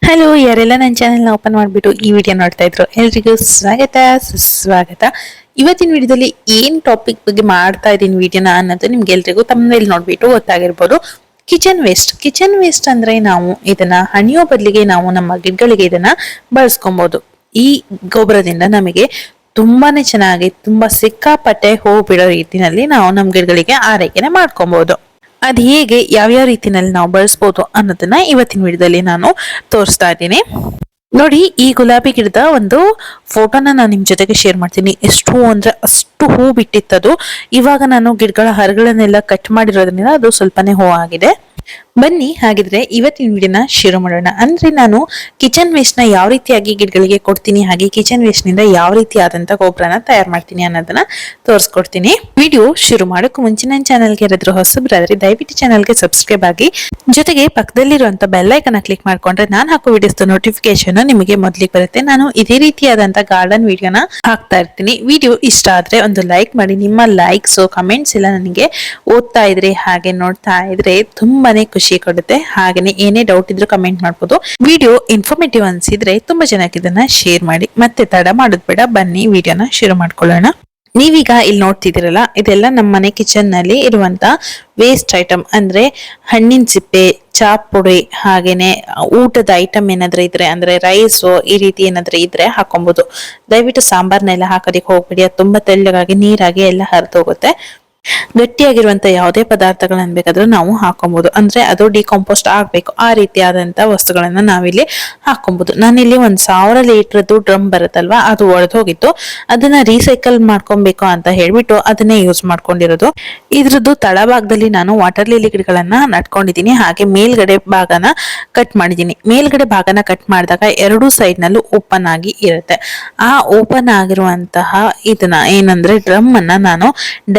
Hello, ಯಾರೆಲ್ಲ ನನ್ನ ಚಾನೆಲ್ನ ಓಪನ್ ಮಾಡಿಬಿಟ್ಟು ಈ ವಿಡಿಯೋ ನೋಡ್ತಾ ಇದ್ರು ಎಲ್ರಿಗೂ ಸ್ವಾಗತ ಸುಸ್ವಾಗತ. ಇವತ್ತಿನ ವಿಡಿಯೋದಲ್ಲಿ ಏನ್ ಟಾಪಿಕ್ ಬಗ್ಗೆ ಮಾಡ್ತಾ ಇದ್ದೀನಿ ವಿಡಿಯೋನ ಅನ್ನೋದು ನಿಮ್ಗೆ ಎಲ್ರಿಗೂ ತಮ್ಮನೇಲಿ ನೋಡ್ಬಿಟ್ಟು ಗೊತ್ತಾಗಿರ್ಬೋದು. ಕಿಚನ್ ವೇಸ್ಟ್ ಅಂದ್ರೆ ನಾವು ಇದನ್ನ ಹಣಿಯೋ ಬದಲಿಗೆ ನಾವು ನಮ್ಮ ಗಿಡಗಳಿಗೆ ಇದನ್ನ ಬಳಸ್ಕೊಬಹುದು. ಈ ಗೊಬ್ಬರದಿಂದ ನಮಗೆ ತುಂಬಾನೇ ಚೆನ್ನಾಗಿ ತುಂಬಾ ಸಿಕ್ಕಾಪಟ್ಟೆ ಹೂ ಬಿಡೋ ರೀತಿನಲ್ಲಿ ನಾವು ನಮ್ಮ ಗಿಡಗಳಿಗೆ ಆರೈಕೆನೆ ಮಾಡ್ಕೊಬಹುದು. ಅದ್ ಹೇಗೆ ಯಾವ್ಯಾವ ರೀತಿನಲ್ಲಿ ನಾವು ಬಳಸ್ಬೋದು ಅನ್ನೋದನ್ನ ಇವತ್ತಿನ ವಿಡಿಯೋದಲ್ಲಿ ನಾನು ತೋರಿಸ್ತಾ ಇದ್ದೀನಿ. ನೋಡಿ, ಈ ಗುಲಾಬಿ ಗಿಡದ ಒಂದು ಫೋಟೋನ ನಾನು ನಿಮ್ ಜೊತೆಗೆ ಶೇರ್ ಮಾಡ್ತೀನಿ. ಎಷ್ಟು ಹೂ ಅಂದ್ರೆ ಅಷ್ಟು ಹೂ ಬಿಟ್ಟಿತ್ತದು. ಇವಾಗ ನಾನು ಗಿಡಗಳ ಹರಗಳನ್ನೆಲ್ಲ ಕಟ್ ಮಾಡಿರೋದ್ರಿಂದ ಅದು ಸ್ವಲ್ಪನೇ ಹೂ ಆಗಿದೆ. ಬನ್ನಿ ಹಾಗಿದ್ರೆ ಇವತ್ತಿನ ವಿಡಿಯೋನ ಶುರು ಮಾಡೋಣ. ಅಂದ್ರೆ ನಾನು ಕಿಚನ್ ವೇಸ್ಟ್ ನ ಯಾವ ರೀತಿಯಾಗಿ ಗಿಡಗಳಿಗೆ ಕೊಡ್ತೀನಿ, ಹಾಗೆ ಕಿಚನ್ ವೇಸ್ಟ್ ನಿಂದ ಯಾವ ರೀತಿಯಾದಂತ ಗೊಬ್ಬರನ ತಯಾರು ಮಾಡ್ತೀನಿ ಅನ್ನೋದನ್ನ ತೋರಿಸ್ಕೊಡ್ತೀನಿ. ವಿಡಿಯೋ ಶುರು ಮಾಡೋಕೆ ಮುಂಚೆ ನನ್ನ ಚಾನಲ್ಗೆ ಯಾರಾದ್ರೂ ಹೊಸಬ್ರಾದ್ರೆ ದಯವಿಟ್ಟು ಚಾನಲ್ಗೆ ಸಬ್ಸ್ಕ್ರೈಬ್ ಆಗಿ, ಜೊತೆಗೆ ಪಕ್ಕದಲ್ಲಿರುವಂತ ಬೆಲ್ ಐಕನ್ ಕ್ಲಿಕ್ ಮಾಡ್ಕೊಂಡ್ರೆ ನಾನು ಹಾಕೋ ವಿಡಿಯೋಸ್ ನೋಟಿಫಿಕೇಶನ್ ನಿಮಗೆ ಮೊದಲಿಗೆ ಬರುತ್ತೆ. ನಾನು ಇದೇ ರೀತಿಯಾದಂತ ಗಾರ್ಡನ್ ವಿಡಿಯೋನ ಹಾಕ್ತಾ ಇರ್ತೀನಿ. ವಿಡಿಯೋ ಇಷ್ಟ ಆದ್ರೆ ಒಂದು ಲೈಕ್ ಮಾಡಿ. ನಿಮ್ಮ ಲೈಕ್ಸ್ ಕಮೆಂಟ್ಸ್ ಎಲ್ಲ ನನಗೆ ಓದ್ತಾ ಇದ್ರೆ ಹಾಗೆ ನೋಡ್ತಾ ಇದ್ರೆ ತುಂಬಾನೇ ಖುಷಿ ಕೊಡುತ್ತೆ. ಹಾಗೇನೆ ಏನೇ ಡೌಟ್ ಇದ್ರೂ ಕಮೆಂಟ್ ಮಾಡ್ಬೋದು. ವಿಡಿಯೋ ಇನ್ಫಾರ್ಮೇಟಿವ್ ಅನ್ಸಿದ್ರೆ ತುಂಬಾ ಜನಕ್ಕೆ ಇದನ್ನ ಶೇರ್ ಮಾಡಿ. ಮತ್ತೆ ತಡ ಮಾಡೋದ್ ಬೇಡ, ಬನ್ನಿ ವಿಡಿಯೋನ ಶುರು ಮಾಡ್ಕೊಳ್ಳೋಣ. ನೀವೀಗ ಇಲ್ಲಿ ನೋಡ್ತಿದ್ದೀರಲ್ಲ, ಇದೆಲ್ಲ ನಮ್ಮ ಮನೆ ಕಿಚನ್ ನಲ್ಲಿ ಇರುವಂತ ವೇಸ್ಟ್ ಐಟಮ್. ಅಂದ್ರೆ ಹಣ್ಣಿನ ಸಿಪ್ಪೆ, ಚಾಪ್ ಪುಡಿ, ಹಾಗೇನೆ ಊಟದ ಐಟಮ್ ಏನಾದ್ರೆ ಇದ್ರೆ, ಅಂದ್ರೆ ರೈಸ್ ಈ ರೀತಿ ಏನಾದ್ರೆ ಇದ್ರೆ ಹಾಕೊಬಹುದು. ದಯವಿಟ್ಟು ಸಾಂಬಾರ್ನೆಲ್ಲ ಹಾಕೋದಿಕ್ ಹೋಗ್ಬಿಡಿ. ಅದು ತುಂಬಾ ತೆಳ್ಳಗಾಗಿ ನೀರಾಗಿ ಎಲ್ಲ ಹರಿದೋಗುತ್ತೆ. ಗಟ್ಟಿಯಾಗಿರುವಂತ ಯಾವುದೇ ಪದಾರ್ಥಗಳನ್ನ ಬೇಕಾದ್ರೂ ನಾವು ಹಾಕೊಬಹುದು. ಅಂದ್ರೆ ಅದು ಡಿಕಾಂಪೋಸ್ಟ್ ಆಗ್ಬೇಕು, ಆ ರೀತಿಯಾದಂತ ವಸ್ತುಗಳನ್ನ ನಾವಿಲ್ಲಿ ಹಾಕೊಬಹುದು. ನಾನಿಲ್ಲಿ 1000 ಲೀಟರ್ದು ಡ್ರಮ್ ಬರುತ್ತಲ್ವಾ, ಅದು ಒಡೆದೋಗಿತ್ತು. ಅದನ್ನ ರೀಸೈಕಲ್ ಮಾಡ್ಕೊಬೇಕು ಅಂತ ಹೇಳ್ಬಿಟ್ಟು ಅದನ್ನೇ ಯೂಸ್ ಮಾಡ್ಕೊಂಡಿರೋದು. ಇದ್ರದ್ದು ತಳಭಾಗದಲ್ಲಿ ನಾನು ವಾಟರ್ ಲಿಲಿ ಗಿಡಗಳನ್ನ ನಟ್ಕೊಂಡಿದ್ದೀನಿ. ಹಾಗೆ ಮೇಲ್ಗಡೆ ಭಾಗನ ಕಟ್ ಮಾಡಿದೀನಿ. ಮೇಲ್ಗಡೆ ಭಾಗನ ಕಟ್ ಮಾಡಿದಾಗ ಎರಡೂ ಸೈಡ್ ನಲ್ಲೂ ಓಪನ್ ಆಗಿ ಇರುತ್ತೆ. ಆ ಓಪನ್ ಆಗಿರುವಂತಹ ಇದನ್ನ ಏನಂದ್ರೆ ಡ್ರಮ್ ಅನ್ನ ನಾನು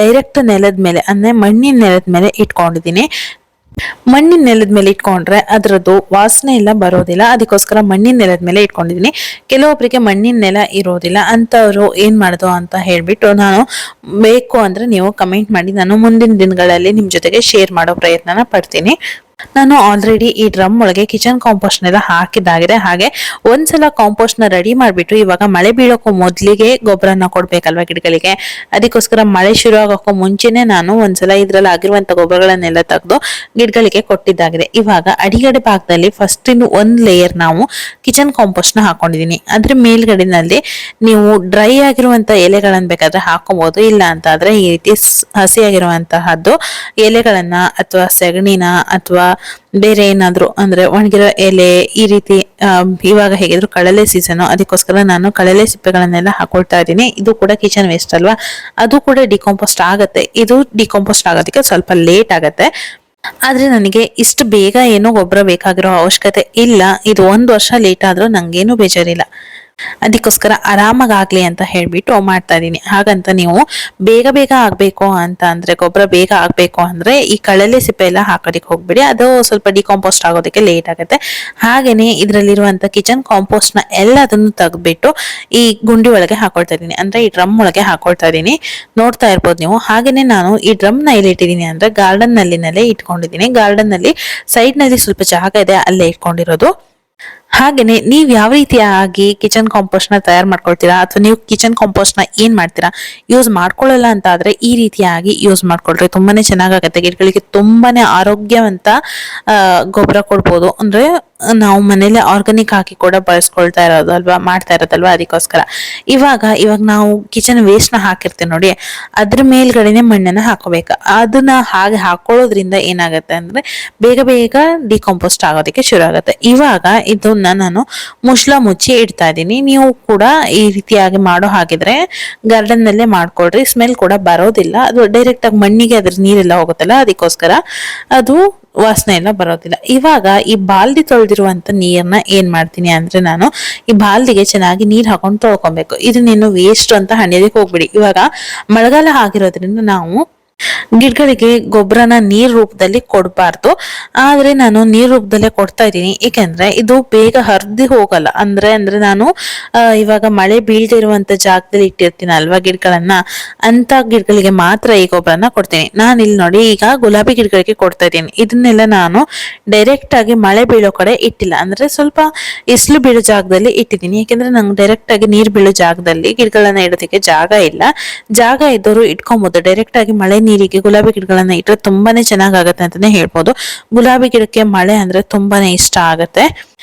ಡೈರೆಕ್ಟ್ ನೆಲದ ಮೇಲೆ, ಅಂದ್ರೆ ಮಣ್ಣಿನ ನೆಲದ ಮೇಲೆ ಇಟ್ಕೊಂಡಿದ್ದೀನಿ. ಮಣ್ಣಿನ ನೆಲದ ಮೇಲೆ ಇಟ್ಕೊಂಡ್ರೆ ಅದರದ್ದು ವಾಸನೆ ಎಲ್ಲ ಬರೋದಿಲ್ಲ. ಅದಕ್ಕೋಸ್ಕರ ಮಣ್ಣಿನ ನೆಲದ ಮೇಲೆ ಇಟ್ಕೊಂಡಿದ್ದೀನಿ. ಕೆಲವೊಬ್ಬರಿಗೆ ಮಣ್ಣಿನ ನೆಲ ಇರೋದಿಲ್ಲ, ಅಂತವ್ರು ಏನ್ ಮಾಡೋದು ಅಂತ ಹೇಳ್ಬಿಟ್ಟು ನಾನು ಬೇಕು ಅಂದ್ರೆ ನೀವು ಕಮೆಂಟ್ ಮಾಡಿ, ನಾನು ಮುಂದಿನ ದಿನಗಳಲ್ಲಿ ನಿಮ್ ಜೊತೆಗೆ ಶೇರ್ ಮಾಡೋ ಪ್ರಯತ್ನನ ಪಡ್ತೀನಿ. ನಾನು ಆಲ್ರೆಡಿ ಈ ಡ್ರಮ್ ಒಳಗೆ ಕಿಚನ್ ಕಾಂಪೋಸ್ಟ್ ನೆಲ್ಲ ಹಾಕಿದ್ದಾಗಿದೆ. ಹಾಗೆ ಒಂದ್ಸಲ ಕಾಂಪೋಸ್ಟ್ ನ ರೆಡಿ ಮಾಡ್ಬಿಟ್ಟು ಇವಾಗ ಮಳೆ ಬೀಳೋಕ್ಕೂ ಮೊದ್ಲಿಗೆ ಗೊಬ್ಬರನ ಕೊಡ್ಬೇಕಲ್ವಾ ಗಿಡಗಳಿಗೆ. ಅದಕ್ಕೋಸ್ಕರ ಮಳೆ ಶುರು ಆಗೋಕ್ಕೂ ಮುಂಚೆನೆ ನಾನು ಒಂದ್ಸಲ ಇದ್ರಲ್ಲಿ ಆಗಿರುವಂತ ಗೊಬ್ಬರಗಳನ್ನೆಲ್ಲ ತೆಗೆದು ಗಿಡಗಳಿಗೆ ಕೊಟ್ಟಿದ್ದಾಗಿದೆ. ಇವಾಗ ಅಡಿಗಡೆ ಭಾಗದಲ್ಲಿ ಫಸ್ಟ್ ಒಂದ್ ಲೇಯರ್ ನಾವು ಕಿಚನ್ ಕಾಂಪೋಸ್ಟ್ ನ ಹಾಕೊಂಡಿದೀನಿ. ಅದ್ರ ಮೇಲ್ಗಡೆನಲ್ಲಿ ನೀವು ಡ್ರೈ ಆಗಿರುವಂತ ಎಲೆಗಳನ್ನ ಬೇಕಾದ್ರೆ ಹಾಕೋಬಹುದು. ಇಲ್ಲ ಅಂತ ಆದ್ರೆ ಈ ರೀತಿ ಹಸಿಯಾಗಿರುವಂತಹದ್ದು ಎಲೆಗಳನ್ನ ಅಥವಾ ಸೆಗಣಿನ ಅಥವಾ ಬೇರೆ ಏನಾದ್ರು ಅಂದ್ರೆ ಒಣಗಿರೋ ಎಲೆ ಈ ರೀತಿ, ಇವಾಗ ಹೇಗಿದ್ರು ಕಳಲೆ ಸೀಸನ್, ಅದಕ್ಕೋಸ್ಕರ ನಾನು ಕಳಲೆ ಸಿಪ್ಪೆಗಳನ್ನೆಲ್ಲ ಹಾಕೊಳ್ತಾ ಇದ್ದೀನಿ. ಇದು ಕೂಡ ಕಿಚನ್ ವೇಸ್ಟ್ ಅಲ್ವಾ, ಅದು ಕೂಡ ಡಿಕಾಂಪೋಸ್ಟ್ ಆಗತ್ತೆ. ಇದು ಡಿಕಾಂಪೋಸ್ಟ್ ಆಗೋದಕ್ಕೆ ಸ್ವಲ್ಪ ಲೇಟ್ ಆಗತ್ತೆ. ಆದ್ರೆ ನನಗೆ ಇಷ್ಟು ಬೇಗ ಏನೋ ಗೊಬ್ಬರ ಬೇಕಾಗಿರೋ ಅವಶ್ಯಕತೆ ಇಲ್ಲ. ಇದು 1 ವರ್ಷ ಲೇಟ್ ಆದ್ರೂ ನಂಗೇನು ಬೇಜಾರಿಲ್ಲ. ಅದಕ್ಕೋಸ್ಕರ ಆರಾಮಾಗಿ ಆಗ್ಲಿ ಅಂತ ಹೇಳ್ಬಿಟ್ಟು ಮಾಡ್ತಾ ಇದೀನಿ. ಹಾಗಂತ ನೀವು ಬೇಗ ಬೇಗ ಆಗ್ಬೇಕು ಅಂತ ಅಂದ್ರೆ, ಗೊಬ್ಬರ ಬೇಗ ಆಗ್ಬೇಕು ಅಂದ್ರೆ ಈ ಕಳಲೆ ಸಿಪ್ಪೆ ಎಲ್ಲ ಹಾಕೋದಿಕ್ ಹೋಗ್ಬಿಡಿ. ಅದು ಸ್ವಲ್ಪ ಡಿಕಾಂಪೋಸ್ಟ್ ಆಗೋದಕ್ಕೆ ಲೇಟ್ ಆಗುತ್ತೆ. ಹಾಗೇನೆ ಇದ್ರಲ್ಲಿರುವಂತ ಕಿಚನ್ ಕಾಂಪೋಸ್ಟ್ ನ ಎಲ್ಲದನ್ನು ತೆಗೆದ್ಬಿಟ್ಟು ಈ ಗುಂಡಿ ಒಳಗೆ ಹಾಕೊಳ್ತಾ ಇದೀನಿ, ಅಂದ್ರೆ ಈ ಡ್ರಮ್ ಒಳಗೆ ಹಾಕೊಳ್ತಾ ಇದೀನಿ. ನೋಡ್ತಾ ಇರ್ಬೋದು ನೀವು. ಹಾಗೇನೆ ನಾನು ಈ ಡ್ರಮ್ ನ ಎಲ್ಲಿ ಇಟ್ಟಿದ್ದೀನಿ ಅಂದ್ರೆ ಗಾರ್ಡನ್ ನಲ್ಲಿನಲ್ಲೇ ಇಟ್ಕೊಂಡಿದ್ದೀನಿ. ಗಾರ್ಡನ್ ನಲ್ಲಿ ಸೈಡ್ ನಲ್ಲಿ ಸ್ವಲ್ಪ ಜಾಗ ಇದೆ, ಅಲ್ಲೇ ಇಟ್ಕೊಂಡಿರೋದು. ಹಾಗೇನೆ ನೀವ್ ಯಾವ ರೀತಿಯಾಗಿ ಕಿಚನ್ ಕಾಂಪೋಸ್ಟ್ ನ ತಯಾರು ಮಾಡ್ಕೊಳ್ತೀರಾ, ಅಥವಾ ನೀವು ಕಿಚನ್ ಕಾಂಪೋಸ್ಟ್ ನ ಏನ್ ಮಾಡ್ತೀರಾ, ಯೂಸ್ ಮಾಡ್ಕೊಳ್ಳಲ್ಲ ಅಂತ ಆದ್ರೆ ಈ ರೀತಿಯಾಗಿ ಯೂಸ್ ಮಾಡ್ಕೊಳ್ರಿ. ತುಂಬಾನೇ ಚೆನ್ನಾಗಾಗತ್ತೆ. ಗಿಡಗಳಿಗೆ ತುಂಬಾನೇ ಆರೋಗ್ಯವಂತ ಗೊಬ್ಬರ ಕೊಡ್ಬೋದು. ಅಂದ್ರೆ ನಾವು ಮನೇಲೆ ಆರ್ಗಾನಿಕ್ ಹಾಕಿ ಕೂಡ ಬಳಸ್ಕೊಳ್ತಾ ಇರೋದಲ್ವಾ, ಮಾಡ್ತಾ ಇರೋದಲ್ವಾ. ಅದಕ್ಕೋಸ್ಕರ ಇವಾಗ ನಾವು ಕಿಚನ್ ವೇಸ್ಟ್ ನ ಹಾಕಿರ್ತೀವಿ ನೋಡಿ, ಅದ್ರ ಮೇಲ್ಗಡೆನೆ ಮಣ್ಣನ್ನ ಹಾಕೋಬೇಕು. ಅದನ್ನ ಹಾಗೆ ಹಾಕೊಳ್ಳೋದ್ರಿಂದ ಏನಾಗತ್ತೆ ಅಂದ್ರೆ ಬೇಗ ಬೇಗ ಡಿಕಾಂಪೋಸ್ಟ್ ಆಗೋದಕ್ಕೆ ಶುರು ಆಗುತ್ತೆ. ಇವಾಗ ಇದನ್ನ ನಾನು ಮುಚ್ಚಳ ಮುಚ್ಚಿ ಇಡ್ತಾ ಇದ್ದೀನಿ. ನೀವು ಕೂಡ ಈ ರೀತಿಯಾಗಿ ಮಾಡೋ ಹಾಗಿದ್ರೆ ಗಾರ್ಡನ್ ನಲ್ಲೇ ಮಾಡ್ಕೊಳ್ರಿ. ಸ್ಮೆಲ್ ಕೂಡ ಬರೋದಿಲ್ಲ. ಅದು ಡೈರೆಕ್ಟ್ ಆಗಿ ಮಣ್ಣಿಗೆ ಅದ್ರ ನೀರೆಲ್ಲ ಹೋಗುತ್ತಲ್ಲ, ಅದಕ್ಕೋಸ್ಕರ ಅದು ವಾಸನೆ ಎಲ್ಲ ಬರೋದಿಲ್ಲ. ಇವಾಗ ಈ ಬಾಲ್ದಿ ತೊಳೆದಿರುವಂತ ನೀರ್ನ ಏನ್ ಮಾಡ್ತೀನಿ ಅಂದ್ರೆ, ನಾನು ಈ ಬಾಲ್ದಿಗೆ ಚೆನ್ನಾಗಿ ನೀರ್ ಹಾಕೊಂಡು ತೊಳ್ಕೊಬೇಕು. ಇದನ್ನೇನು ವೇಸ್ಟ್ ಅಂತ ಹಣಿಯೋದಕ್ಕೆ ಹೋಗ್ಬಿಡಿ. ಇವಾಗ ಮಳೆಗಾಲ ಆಗಿರೋದ್ರಿಂದ ನಾವು ಗಿಡಗಳಿಗೆ ಗೊಬ್ಬರನ ನೀರ್ ರೂಪದಲ್ಲಿ ಕೊಡಬಾರ್ದು. ಆದ್ರೆ ನಾನು ನೀರ್ ರೂಪದಲ್ಲೇ ಕೊಡ್ತಾ ಇದ್ದೀನಿ, ಏಕೆಂದ್ರೆ ಇದು ಬೇಗ ಹರಿದು ಹೋಗಲ್ಲ. ಅಂದ್ರೆ ನಾನು ಇವಾಗ ಮಳೆ ಬೀಳ್ದೇ ಇರುವಂತ ಜಾಗದಲ್ಲಿ ಇಟ್ಟಿರ್ತೀನಿ ಅಲ್ವಾ ಗಿಡಗಳನ್ನ, ಅಂತ ಗಿಡಗಳಿಗೆ ಮಾತ್ರ ಈ ಗೊಬ್ಬರನ ಕೊಡ್ತೀನಿ. ನಾನು ಇಲ್ಲಿ ನೋಡಿ ಈಗ ಗುಲಾಬಿ ಗಿಡಗಳಿಗೆ ಕೊಡ್ತಾ ಇದ್ದೀನಿ. ಇದನ್ನೆಲ್ಲ ನಾನು ಡೈರೆಕ್ಟ್ ಆಗಿ ಮಳೆ ಬೀಳೋ ಕಡೆ ಇಟ್ಟಿಲ್ಲ, ಅಂದ್ರೆ ಸ್ವಲ್ಪ ಇಸ್ಲು ಬೀಳೋ ಜಾಗದಲ್ಲಿ ಇಟ್ಟಿದ್ದೀನಿ. ಯಾಕೆಂದ್ರೆ ನಂಗೆ ಡೈರೆಕ್ಟ್ ಆಗಿ ನೀರ್ ಬೀಳೋ ಜಾಗದಲ್ಲಿ ಗಿಡಗಳನ್ನ ಇಡೋದಕ್ಕೆ ಜಾಗ ಇಲ್ಲ. ಜಾಗ ಇದ್ದವರು ಇಟ್ಕೊಬಹುದು. ಡೈರೆಕ್ಟ್ ಆಗಿ ಮಳೆ ನೀರಿಗೆ ಗುಲಾಬಿ ಗಿಡಗಳನ್ನ ಇಟ್ಟರೆ ತುಂಬಾನೇ ಚೆನ್ನಾಗಾಗತ್ತೆ ಅಂತಾನೆ ಹೇಳ್ಬೋದು. ಗುಲಾಬಿ ಗಿಡಕ್ಕೆ ಮಳೆ ಅಂದ್ರೆ ತುಂಬಾನೇ ಇಷ್ಟ ಆಗತ್ತೆ.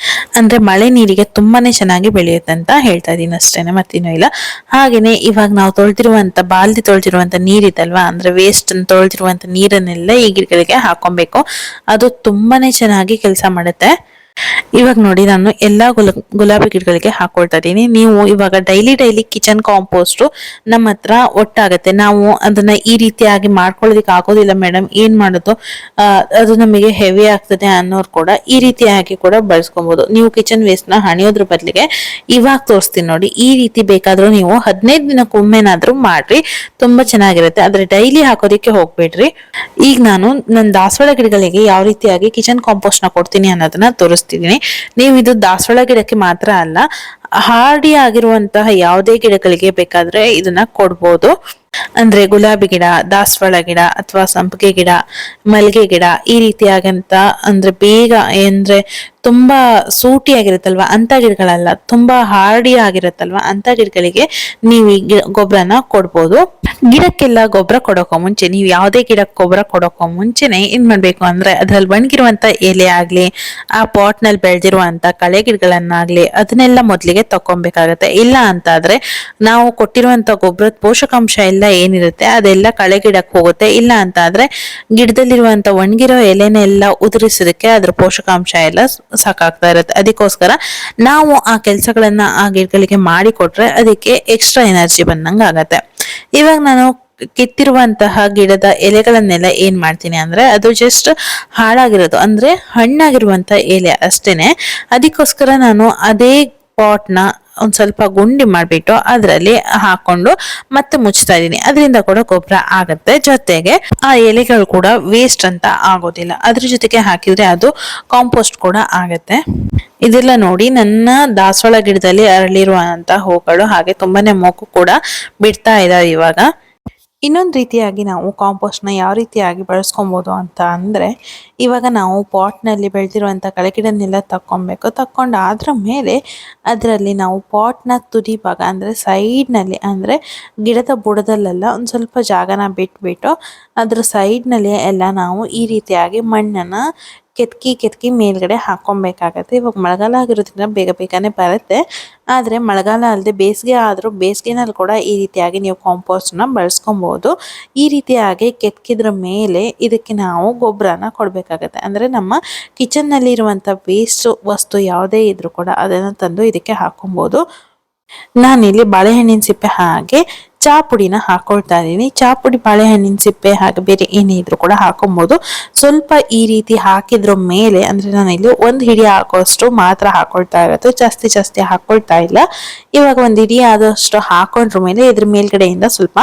ಅಂದ್ರೆ ಮಳೆ ನೀರಿಗೆ ತುಂಬಾನೇ ಚೆನ್ನಾಗಿ ಬೆಳೆಯುತ್ತೆ ಅಂತ ಹೇಳ್ತಾ ಇದೀನಿ ಅಷ್ಟೇನೆ, ಮತ್ತೇನೂ ಇಲ್ಲ. ಹಾಗೇನೆ ಇವಾಗ ನಾವು ತೊಳೆದಿರುವಂತ ಬಾಲ್ದಿ ತೊಳೆದಿರುವಂತ ನೀರಿದಲ್ವಾ, ಅಂದ್ರೆ ವೇಸ್ಟ್ ತೊಳೆದಿರುವಂತ ನೀರನ್ನೆಲ್ಲ ಈ ಗಿಡಗಳಿಗೆ ಹಾಕೊಬೇಕು. ಅದು ತುಂಬಾನೇ ಚೆನ್ನಾಗಿ ಕೆಲಸ ಮಾಡುತ್ತೆ. ಇವಾಗ ನೋಡಿ ನಾನು ಎಲ್ಲಾ ಗುಲಾಬಿ ಗಿಡಗಳಿಗೆ ಹಾಕೊಳ್ತಾ ಇದ್ದೀನಿ. ನೀವು ಇವಾಗ ಡೈಲಿ ಕಿಚನ್ ಕಾಂಪೋಸ್ಟ್ ನಮ್ಮ ಹತ್ರ ಒಟ್ಟಾಗತ್ತೆ. ನಾವು ಅದನ್ನ ಈ ರೀತಿಯಾಗಿ ಮಾಡ್ಕೊಳ್ಳೋದಿಕ್ ಆಗೋದಿಲ್ಲ ಮೇಡಮ್, ಏನ್ ಮಾಡೋದು, ಅದು ನಮಗೆ ಹೆವಿ ಆಗ್ತದೆ ಅನ್ನೋರು ಕೂಡ ಈ ರೀತಿಯಾಗಿ ಕೂಡ ಬಳಸ್ಕೊಬಹುದು. ನೀವು ಕಿಚನ್ ವೇಸ್ಟ್ ನ ಹಣಿಯೋದ್ರ ಬದಲಿಗೆ ಇವಾಗ ತೋರಿಸ್ತೀನಿ ನೋಡಿ, ಈ ರೀತಿ ಬೇಕಾದ್ರೂ ನೀವು 15 ದಿನಕ್ಕೊಮ್ಮೆನಾದ್ರೂ ಮಾಡ್ರಿ, ತುಂಬಾ ಚೆನ್ನಾಗಿರುತ್ತೆ. ಆದ್ರೆ ಡೈಲಿ ಹಾಕೋದಿಕ್ಕೆ ಹೋಗ್ಬೇಡ್ರಿ. ಈಗ ನಾನು ನನ್ನ ದಾಸವಾಳ ಗಿಡಗಳಿಗೆ ಯಾವ ರೀತಿಯಾಗಿ ಕಿಚನ್ ಕಾಂಪೋಸ್ಟ್ ನ ಕೊಡ್ತೀನಿ ಅನ್ನೋದನ್ನ ತೋರಿಸ್ತಿದ್ದೀನಿ. ನೀವು ಇದು ದಾಸವಾಳ ಗಿಡಕ್ಕೆ ಮಾತ್ರ ಅಲ್ಲ, ಹಾರ್ಡಿ ಆಗಿರುವಂತಹ ಯಾವುದೇ ಗಿಡಗಳಿಗೆ ಬೇಕಾದ್ರೆ ಇದನ್ನ ಕೊಡ್ಬೋದು. ಅಂದ್ರೆ ಗುಲಾಬಿ ಗಿಡ, ದಾಸವಾಳ ಗಿಡ ಅಥವಾ ಸಂಪಿಗೆ ಗಿಡ, ಮಲ್ಲಿಗೆ ಗಿಡ, ಈ ರೀತಿಯಾಗಂತ ಅಂದ್ರೆ ಬೇಗ ಅಂದ್ರೆ ತುಂಬಾ ಸೂಟಿ ಆಗಿರುತ್ತಲ್ವಾ ಅಂತ ಗಿಡಗಳಲ್ಲ, ತುಂಬಾ ಹಾರ್ಡಿ ಆಗಿರುತ್ತಲ್ವಾ ಅಂತ ಗಿಡಗಳಿಗೆ ನೀವು ಈ ಗೊಬ್ಬರನ ಕೊಡ್ಬೋದು. ಗಿಡಕ್ಕೆಲ್ಲ ಗೊಬ್ಬರ ಕೊಡೋಕೋ ಮುಂಚೆ, ನೀವು ಯಾವುದೇ ಗಿಡಕ್ಕೆ ಗೊಬ್ಬರ ಕೊಡೋಕೋ ಮುಂಚೆನೆ ಏನ್ ಮಾಡ್ಬೇಕು ಅಂದ್ರೆ ಅದ್ರಲ್ಲಿ ಒಣಗಿರುವಂತ ಎಲೆ ಆಗ್ಲಿ, ಆ ಪಾಟ್ ನಲ್ಲಿ ಬೆಳೆದಿರುವಂತ ಕಳೆ ಗಿಡಗಳನ್ನಾಗ್ಲಿ ಅದನ್ನೆಲ್ಲ ಮೊದ್ಲಿಗೆ ತಕೊಬೇಕಾಗತ್ತೆ. ಇಲ್ಲ ಅಂತ ಆದ್ರೆ ನಾವು ಕೊಟ್ಟಿರುವಂತ ಗೊಬ್ಬರದ ಪೋಷಕಾಂಶ ಎಲ್ಲ ಏನಿರುತ್ತೆ ಅದೆಲ್ಲ ಕಳೆ ಗಿಡಕ್ಕೆ ಹೋಗುತ್ತೆ. ಇಲ್ಲ ಅಂತ ಆದ್ರೆ ಗಿಡದಲ್ಲಿರುವಂತ ಒಣಗಿರೋ ಎಲೆನೆಲ್ಲ ಉದುರಿಸೋದಕ್ಕೆ ಅದ್ರ ಪೋಷಕಾಂಶ ಎಲ್ಲ ಸಾಕಾಗ್ತಾ ಇರುತ್ತೆ. ಅದಕ್ಕೋಸ್ಕರ ನಾವು ಆ ಕೆಲಸಗಳನ್ನ ಆ ಗಿಡಗಳಿಗೆ ಮಾಡಿಕೊಟ್ರೆ ಅದಕ್ಕೆ ಎಕ್ಸ್ಟ್ರಾ ಎನರ್ಜಿ ಬಂದಂಗ ಆಗತ್ತೆ. ಇವಾಗ ನಾನು ಕಿತ್ತಿರುವಂತಹ ಗಿಡದ ಎಲೆಗಳನ್ನೆಲ್ಲ ಏನ್ ಮಾಡ್ತೀನಿ ಅಂದ್ರೆ ಅದು ಜಸ್ಟ್ ಹಾಳಾಗಿರೋದು, ಅಂದ್ರೆ ಹಣ್ಣಾಗಿರುವಂತ ಎಲೆ ಅಷ್ಟೇನೆ. ಅದಕ್ಕೋಸ್ಕರ ನಾನು ಅದೇ ಪಾಟ್ನ ಒಂದ್ ಸ್ವಲ್ಪ ಗುಂಡಿ ಮಾಡ್ಬಿಟ್ಟು ಅದರಲ್ಲಿ ಹಾಕೊಂಡು ಮತ್ತೆ ಮುಚ್ತಾ ಇದೀನಿ. ಅದರಿಂದ ಕೂಡ ಗೊಬ್ಬರ ಆಗತ್ತೆ, ಜೊತೆಗೆ ಆ ಎಲೆಗಳು ಕೂಡ ವೇಸ್ಟ್ ಅಂತ ಆಗೋದಿಲ್ಲ. ಅದ್ರ ಜೊತೆಗೆ ಹಾಕಿದ್ರೆ ಅದು ಕಾಂಪೋಸ್ಟ್ ಕೂಡ ಆಗತ್ತೆ. ಇದೆಲ್ಲ ನೋಡಿ ನನ್ನ ದಾಸವಾಳ ಗಿಡದಲ್ಲಿ ಅರಳಿರುವಂತ ಹೂಗಳು ಹಾಗೆ ತುಂಬಾನೇ ಮೊಗ್ಗು ಕೂಡ ಬಿಡ್ತಾ ಇದಾವೆ ಇವಾಗ. ಇನ್ನೊಂದು ರೀತಿಯಾಗಿ ನಾವು ಕಾಂಪೋಸ್ಟ್ ನ ಯಾವ ರೀತಿಯಾಗಿ ಬಳಸ್ಕೊಬಹುದು ಅಂತ ಅಂದ್ರೆ, ಇವಾಗ ನಾವು ಪಾಟ್ ನಲ್ಲಿ ಬೆಳೆದಿರುವಂತ ಕಳೆಗಿಡನ್ನೆಲ್ಲ ತಕ್ಕೊಬೇಕು. ತಕ್ಕೊಂಡು ಅದ್ರ ಮೇಲೆ ಅದರಲ್ಲಿ ನಾವು ಪಾಟ್ ನ ತುದಿ ಭಾಗ ಅಂದ್ರೆ ಸೈಡ್ ನಲ್ಲಿ, ಅಂದ್ರೆ ಗಿಡದ ಬುಡದಲ್ಲೆಲ್ಲ ಒಂದ್ ಸ್ವಲ್ಪ ಜಾಗನ ಬಿಟ್ಬಿಟ್ಟು ಅದ್ರ ಸೈಡ್ ನಲ್ಲಿ ಎಲ್ಲ ನಾವು ಈ ರೀತಿಯಾಗಿ ಮಣ್ಣನ್ನ ಕೆತ್ಕಿ ಮೇಲ್ಗಡೆ ಹಾಕೊಬೇಕಾಗತ್ತೆ. ಇವಾಗ ಮಳೆಗಾಲ ಆಗಿರೋದ್ರಿಂದ ಬೇಗನೆ ಬರುತ್ತೆ. ಆದ್ರೆ ಮಳೆಗಾಲ ಅಲ್ಲದೆ ಬೇಸಿಗೆ ಆದ್ರೂ ಬೇಸಿಗೆನಲ್ಲಿ ಕೂಡ ಈ ರೀತಿಯಾಗಿ ನೀವು ಕಾಂಪೋಸ್ಟ್ ನ ಬಳಸ್ಕೊಬಹುದು. ಈ ರೀತಿಯಾಗಿ ಕೆತ್ಕಿದ್ರ ಮೇಲೆ ಇದಕ್ಕೆ ನಾವು ಗೊಬ್ಬರನ ಕೊಡ್ಬೇಕಾಗತ್ತೆ. ಅಂದ್ರೆ ನಮ್ಮ ಕಿಚನ್ ನಲ್ಲಿ ಇರುವಂತ ವೇಸ್ಟ್ ವಸ್ತು ಯಾವುದೇ ಇದ್ರೂ ಕೂಡ ಅದನ್ನ ತಂದು ಇದಕ್ಕೆ ಹಾಕೊಬಹುದು. ನಾನಿಲ್ಲಿ ಬಾಳೆಹಣ್ಣಿನ ಸಿಪ್ಪೆ ಹಾಗೆ ಚಾ ಪುಡಿನ ಹಾಕೊಳ್ತಾ ಇದೀನಿ. ಚಾ ಪುಡಿ, ಬಾಳೆಹಣ್ಣಿನ ಸಿಪ್ಪೆ ಹಾಗೆ ಬೇರೆ ಏನೇ ಇದ್ರು ಕೂಡ ಹಾಕೊಬಹುದು. ಸ್ವಲ್ಪ ಈ ರೀತಿ ಹಾಕಿದ್ರ ಮೇಲೆ, ಅಂದ್ರೆ ನಾನು ಇಲ್ಲಿ 1 ಹಿಡಿ ಹಾಕೋಷ್ಟು ಮಾತ್ರ ಹಾಕೊಳ್ತಾ ಇರೋದು, ಜಾಸ್ತಿ ಹಾಕೊಳ್ತಾ ಇಲ್ಲ. ಇವಾಗ 1 ಹಿಡಿ ಆದಷ್ಟು ಹಾಕೊಂಡ್ರ ಮೇಲೆ ಇದ್ರ ಮೇಲ್ಗಡೆಯಿಂದ ಸ್ವಲ್ಪ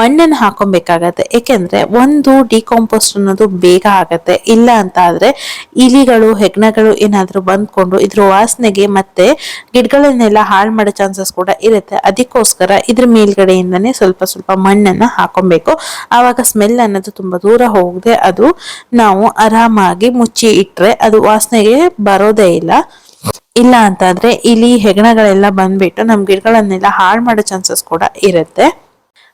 ಮಣ್ಣನ್ನು ಹಾಕೊಬೇಕಾಗತ್ತೆ. ಯಾಕೆಂದ್ರೆ ಒಂದು ಡಿಕಾಂಪೋಸ್ಟ್ ಅನ್ನೋದು ಬೇಗ ಆಗತ್ತೆ. ಇಲ್ಲ ಅಂತ ಆದ್ರೆ ಇಲಿಗಳು, ಹೆಗ್ಣಗಳು ಏನಾದ್ರು ಬಂದ್ಕೊಂಡು ಇದ್ರ ವಾಸನೆಗೆ ಮತ್ತೆ ಗಿಡಗಳನ್ನೆಲ್ಲ ಹಾಳು ಮಾಡೋ ಚಾನ್ಸಸ್ ಕೂಡ ಇರುತ್ತೆ. ಅದಕ್ಕೋಸ್ಕರ ಇದ್ರ ಮೇಲ್ಗಡೆಯಿಂದನೇ ಸ್ವಲ್ಪ ಮಣ್ಣನ್ನ ಹಾಕೊಬೇಕು. ಆವಾಗ ಸ್ಮೆಲ್ ಅನ್ನೋದು ತುಂಬಾ ದೂರ ಹೋಗದೆ ಅದು ನಾವು ಆರಾಮಾಗಿ ಮುಚ್ಚಿ ಇಟ್ರೆ ಅದು ವಾಸನೆಗೆ ಬರೋದೇ ಇಲ್ಲ. ಇಲ್ಲ ಅಂತಾದ್ರೆ ಇಲಿ, ಹೆಗಣಗಳೆಲ್ಲ ಬಂದ್ಬಿಟ್ಟು ನಮ್ ಗಿಡಗಳನ್ನೆಲ್ಲ ಹಾಳು ಮಾಡೋ ಚಾನ್ಸಸ್ ಕೂಡ ಇರುತ್ತೆ.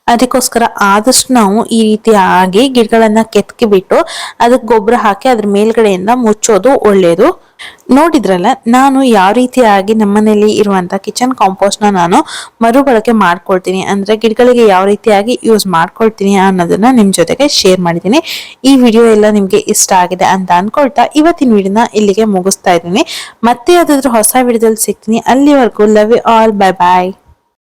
ಅದಕ್ಕೋಸ್ಕರ ಆದಷ್ಟು ನಾವು ಈ ರೀತಿ ಆಗಿ ಗಿಡಗಳನ್ನ ಕೆತ್ಕಿ ಬಿಟ್ಟು ಅದಕ್ಕೆ ಗೊಬ್ಬರ ಹಾಕಿ ಅದ್ರ ಮೇಲ್ಗಡೆಯಿಂದ ಮುಚ್ಚೋದು ಒಳ್ಳೇದು. ನೋಡಿದ್ರಲ್ಲ ನಾನು ಯಾವ ರೀತಿಯಾಗಿ ನಮ್ಮನೇಲಿ ಇರುವಂತ ಕಿಚನ್ ಕಾಂಪೋಸ್ಟ್ ನ ನಾನು ಮರುಬಳಕೆ ಮಾಡ್ಕೊಳ್ತೀನಿ, ಅಂದ್ರೆ ಗಿಡಗಳಿಗೆ ಯಾವ ರೀತಿಯಾಗಿ ಯೂಸ್ ಮಾಡ್ಕೊಳ್ತೀನಿ ಅನ್ನೋದನ್ನ ನಿಮ್ ಜೊತೆಗೆ ಶೇರ್ ಮಾಡಿದ್ದೀನಿ. ಈ ವಿಡಿಯೋ ಎಲ್ಲ ನಿಮ್ಗೆ ಇಷ್ಟ ಆಗಿದೆ ಅಂತ ಅನ್ಕೊಳ್ತಾ ಇವತ್ತಿನ ವಿಡಿಯೋನ ಇಲ್ಲಿಗೆ ಮುಗಿಸ್ತಾ ಇದ್ದೀನಿ. ಮತ್ತೆ ಯಾವ್ದಾದ್ರು ಹೊಸ ವಿಡಿಯೋದಲ್ಲಿ ಸಿಗ್ತೀನಿ. ಅಲ್ಲಿವರೆಗೂ love you all, bye bye.